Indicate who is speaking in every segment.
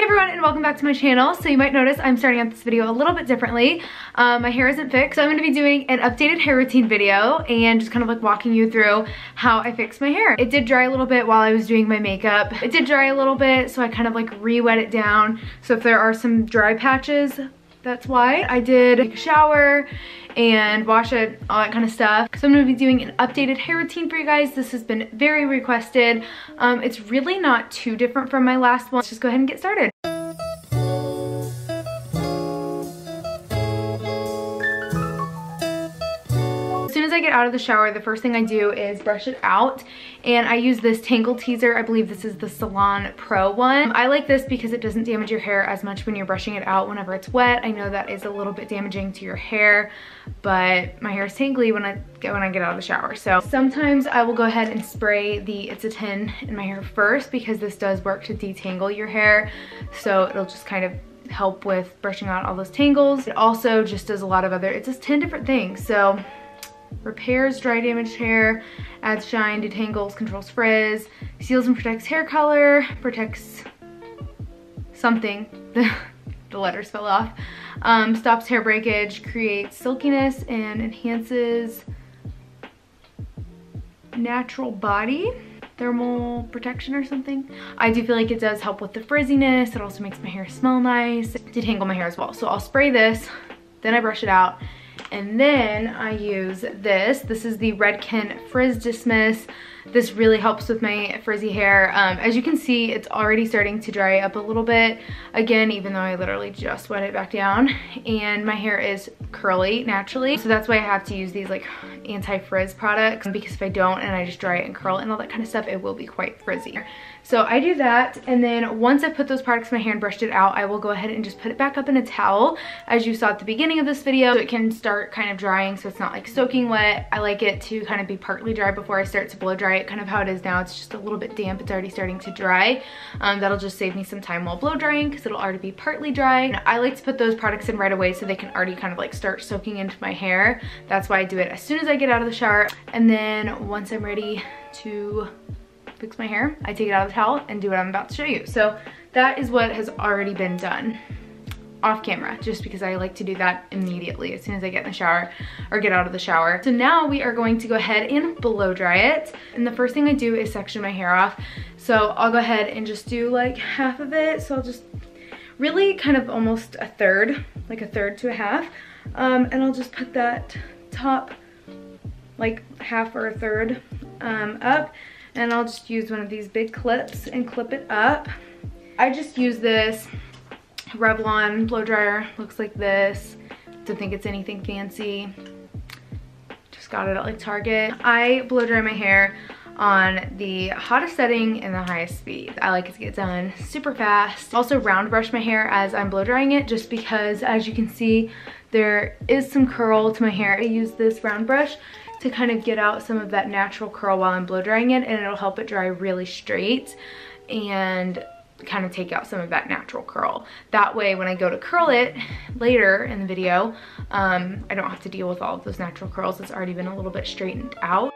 Speaker 1: everyone, and welcome back to my channel. So you might notice I'm starting out this video a little bit differently. My hair isn't fixed, so I'm going to be doing an updated hair routine video and just kind of like walking you through how I fix my hair. It did dry a little bit while I was doing my makeup. It did dry a little bit, so I kind of like re-wet it down. So if there are some dry patches, that's why. I did take a shower and wash it, all that kind of stuff. So I'm gonna be doing an updated hair routine for you guys. This has been very requested. It's really not too different from my last one. Let's just go ahead and get started. As soon as I get out of the shower, the first thing I do is brush it out, and I use this Tangle Teaser. I believe this is the Salon Pro one. I like this because it doesn't damage your hair as much when you're brushing it out whenever it's wet. I know that is a little bit damaging to your hair, but my hair is tangly when I get out of the shower. So sometimes I will go ahead and spray the It's a 10 in my hair first, because this does work to detangle your hair. So it'll just kind of help with brushing out all those tangles. It also just does a lot of other, it does 10 different things. So repairs dry damaged hair, adds shine, detangles, controls frizz, seals and protects hair color, protects something, the letters fell off, stops hair breakage, creates silkiness, and enhances natural body thermal protection or something. I do feel like it does help with the frizziness. It also makes my hair smell nice, detangle my hair as well. So I'll spray this, then I brush it out, and then I use this. This is the Redken Frizz Dismiss. This really helps with my frizzy hair. As you can see, it's already starting to dry up a little bit. Again, even though I literally just wet it back down. And my hair is curly naturally. So that's why I have to use these like anti-frizz products. Because if I don't and I just dry it and curl it and all that kind of stuff, it will be quite frizzy. So I do that, and then once I put those products in my hair and brushed it out, I will go ahead and just put it back up in a towel, as you saw at the beginning of this video, so it can start kind of drying, so it's not like soaking wet. I like it to kind of be partly dry before I start to blow dry it, kind of how it is now. It's just a little bit damp. It's already starting to dry. That'll just save me some time while blow drying, because it'll already be partly dry. And I like to put those products in right away so they can already kind of like start soaking into my hair. That's why I do it as soon as I get out of the shower. And then once I'm ready to fix my hair, I take it out of the towel and do what I'm about to show you. So that is what has already been done off camera, just because I like to do that immediately as soon as I get in the shower or get out of the shower. So now we are going to go ahead and blow dry it. And the first thing I do is section my hair off. So I'll go ahead and just do like half of it. So I'll just really kind of almost a third, like a third to a half. And I'll just put that top like half or a third up. And I'll just use one of these big clips and clip it up. I just use this Revlon blow dryer. Looks like this. Don't think it's anything fancy. Just got it at like Target. I blow dry my hair on the hottest setting and the highest speed. I like it to get done super fast. Also round brush my hair as I'm blow drying it, just because as you can see, there is some curl to my hair. I use this round brush to kind of get out some of that natural curl while I'm blow drying it, and it'll help it dry really straight and kind of take out some of that natural curl. That way when I go to curl it later in the video, I don't have to deal with all of those natural curls. It's already been a little bit straightened out.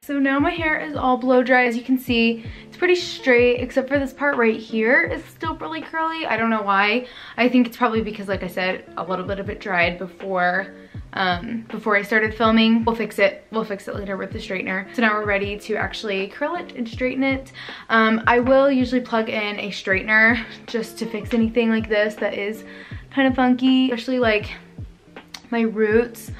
Speaker 1: So now my hair is all blow dry. As you can see, it's pretty straight, except for this part right here is still really curly. I don't know why. I think it's probably because, like I said, a little bit of it dried before I started filming. We'll fix it later with the straightener. So now we're ready to actually curl it and straighten it. I will usually plug in a straightener just to fix anything like this that is kind of funky, especially like my roots,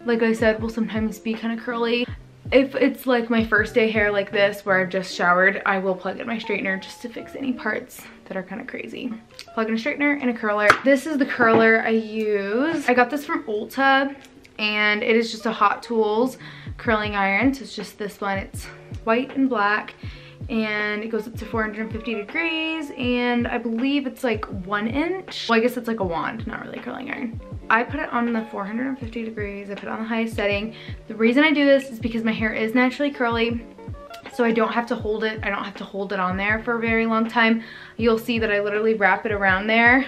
Speaker 1: like I said, will sometimes be kind of curly. If it's like my first day hair like this where I've just showered, I will plug in my straightener just to fix any parts that are kind of crazy. Plug in a straightener and a curler. This is the curler I use. I got this from Ulta, and it is just a Hot Tools curling iron. So it's just this one. It's white and black, and it goes up to 450 degrees, and I believe it's like 1 inch. Well, I guess it's like a wand, not really a curling iron. I put it on the 450 degrees. I put it on the highest setting. The reason I do this is because my hair is naturally curly, so I don't have to hold it. I don't have to hold it on there for a very long time. You'll see that I literally wrap it around there,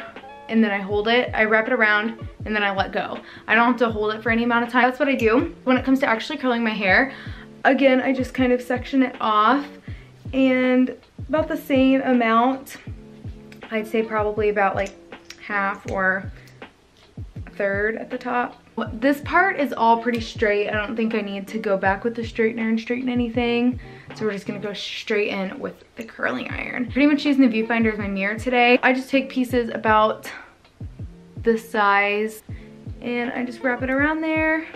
Speaker 1: and then I hold it. I wrap it around, and then I let go. I don't have to hold it for any amount of time. That's what I do. When it comes to actually curling my hair, again, I just kind of section it off, and about the same amount. I'd say probably about like half or a third at the top. This part is all pretty straight. I don't think I need to go back with the straightener and straighten anything. So we're just gonna go straight in with the curling iron. Pretty much using the viewfinder as my mirror today. I just take pieces about this size and I just wrap it around there.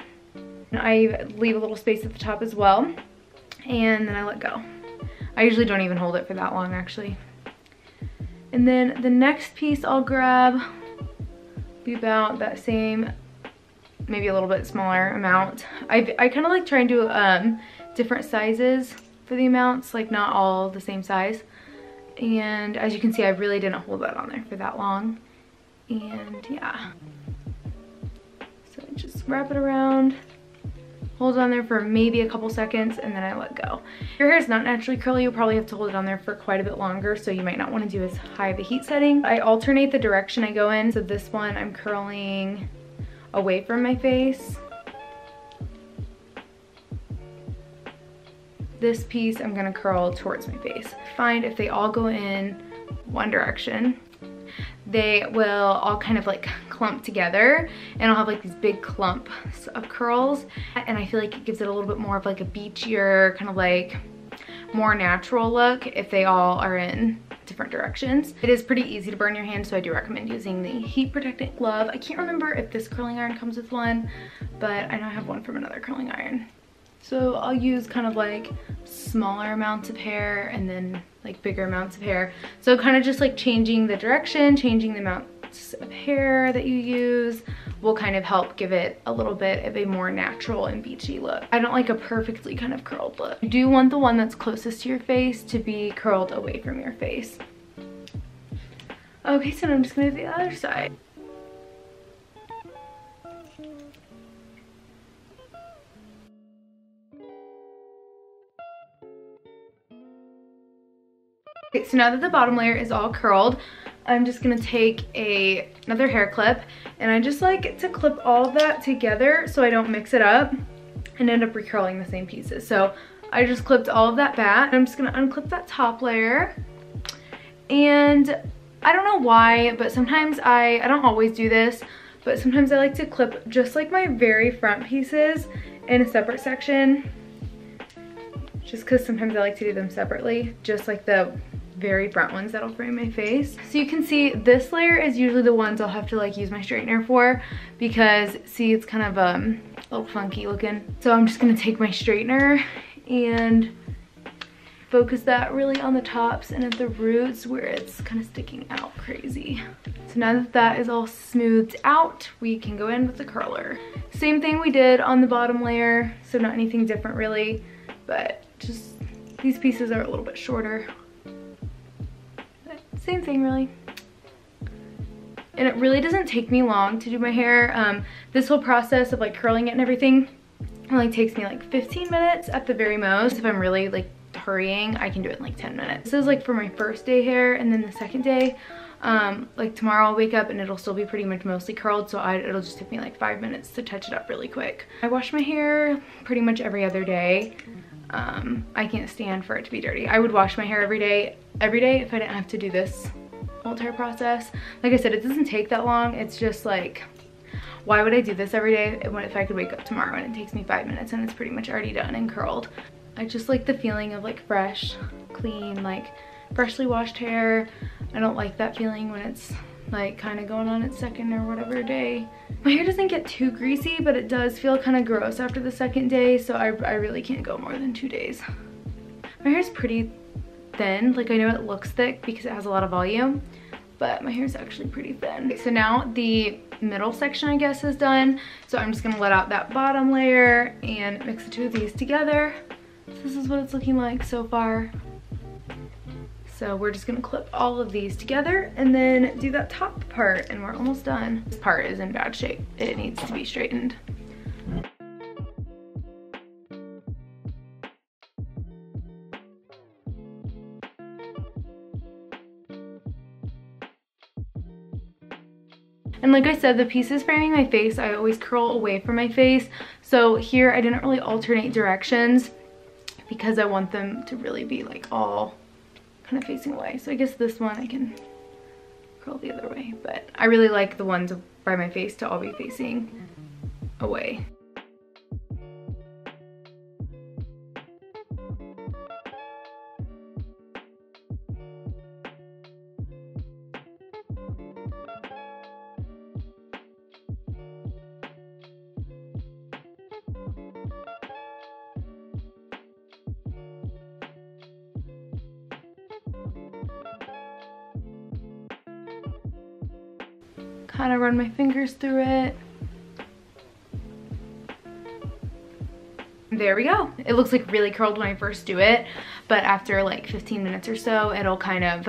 Speaker 1: And I leave a little space at the top as well. And then I let go. I usually don't even hold it for that long actually. And then the next piece I'll grab be about that same, maybe a little bit smaller amount. I kind of like try and do different sizes for the amounts, like not all the same size. And as you can see, I really didn't hold that on there for that long. And yeah. So I just wrap it around, hold it on there for maybe a couple seconds, and then I let go. If your hair is not naturally curly, you'll probably have to hold it on there for quite a bit longer, so you might not want to do as high of a heat setting. I alternate the direction I go in. So this one I'm curling away from my face. This piece I'm gonna curl towards my face. Find if they all go in one direction, they will all kind of like clump together, and I'll have like these big clumps of curls, and I feel like it gives it a little bit more of like a beachier, kind of like more natural look if they all are in different directions. It is pretty easy to burn your hand, so I do recommend using the heat protectant glove. I can't remember if this curling iron comes with one, but I know I have one from another curling iron. So I'll use kind of like smaller amounts of hair and then like bigger amounts of hair. So kind of just like changing the direction, changing the amounts of hair that you use will kind of help give it a little bit of a more natural and beachy look. I don't like a perfectly kind of curled look. You do want the one that's closest to your face to be curled away from your face. Okay, so now I'm just gonna do the other side. Okay, so now that the bottom layer is all curled, I'm just gonna take another hair clip, and I just like to clip all of that together so I don't mix it up and end up recurling the same pieces. So I just clipped all of that back. I'm just gonna unclip that top layer, and I don't know why, but sometimes I don't always do this, but sometimes I like to clip just like my very front pieces in a separate section, just because sometimes I like to do them separately, just like the very front ones that'll frame my face. So you can see this layer is usually the ones I'll have to like use my straightener for, because see, it's kind of a little funky looking. So I'm just gonna take my straightener and focus that really on the tops and at the roots where it's kind of sticking out crazy. So now that that is all smoothed out, we can go in with the curler. Same thing we did on the bottom layer, so not anything different really, but just these pieces are a little bit shorter. Same thing really. And it really doesn't take me long to do my hair. This whole process of like curling it and everything only takes me like 15 minutes at the very most. If I'm really like hurrying, I can do it in like 10 minutes. This is like for my first day hair, and then the second day, like tomorrow I'll wake up and it'll still be pretty much mostly curled, so it'll just take me like 5 minutes to touch it up really quick. I wash my hair pretty much every other day. I can't stand for it to be dirty. I would wash my hair every day if I didn't have to do this whole entire process. Like I said, it doesn't take that long. It's just like, why would I do this every day if I could wake up tomorrow and it takes me 5 minutes and it's pretty much already done and curled. I just like the feeling of like fresh, clean, like freshly washed hair. I don't like that feeling when it's like kind of going on its second or whatever day. My hair doesn't get too greasy, but it does feel kind of gross after the second day, so I really can't go more than 2 days. My hair's pretty thin. Like, I know it looks thick because it has a lot of volume, but my hair's actually pretty thin. Okay, so now the middle section, I guess, is done. So I'm just gonna let out that bottom layer and mix the two of these together. So this is what it's looking like so far. So we're just gonna clip all of these together and then do that top part, and we're almost done. This part is in bad shape. It needs to be straightened. And like I said, the pieces framing my face, I always curl away from my face. So here I didn't really alternate directions because I want them to really be like all kind of facing away. So I guess this one I can curl the other way, but I really like the ones by my face to all be facing away. Kind of run my fingers through it. There we go. It looks like really curled when I first do it, but after like 15 minutes or so, it'll kind of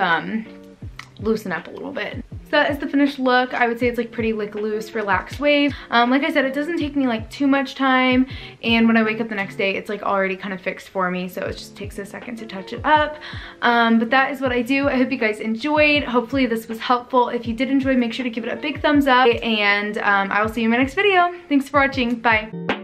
Speaker 1: loosen up a little bit. So that is the finished look. I would say it's like pretty like loose, relaxed wave. Like I said, it doesn't take me like too much time, and when I wake up the next day, it's like already kind of fixed for me, so it just takes a second to touch it up. But that is what I do. I hope you guys enjoyed. Hopefully this was helpful. If you did enjoy, make sure to give it a big thumbs up, and I will see you in my next video. Thanks for watching. Bye.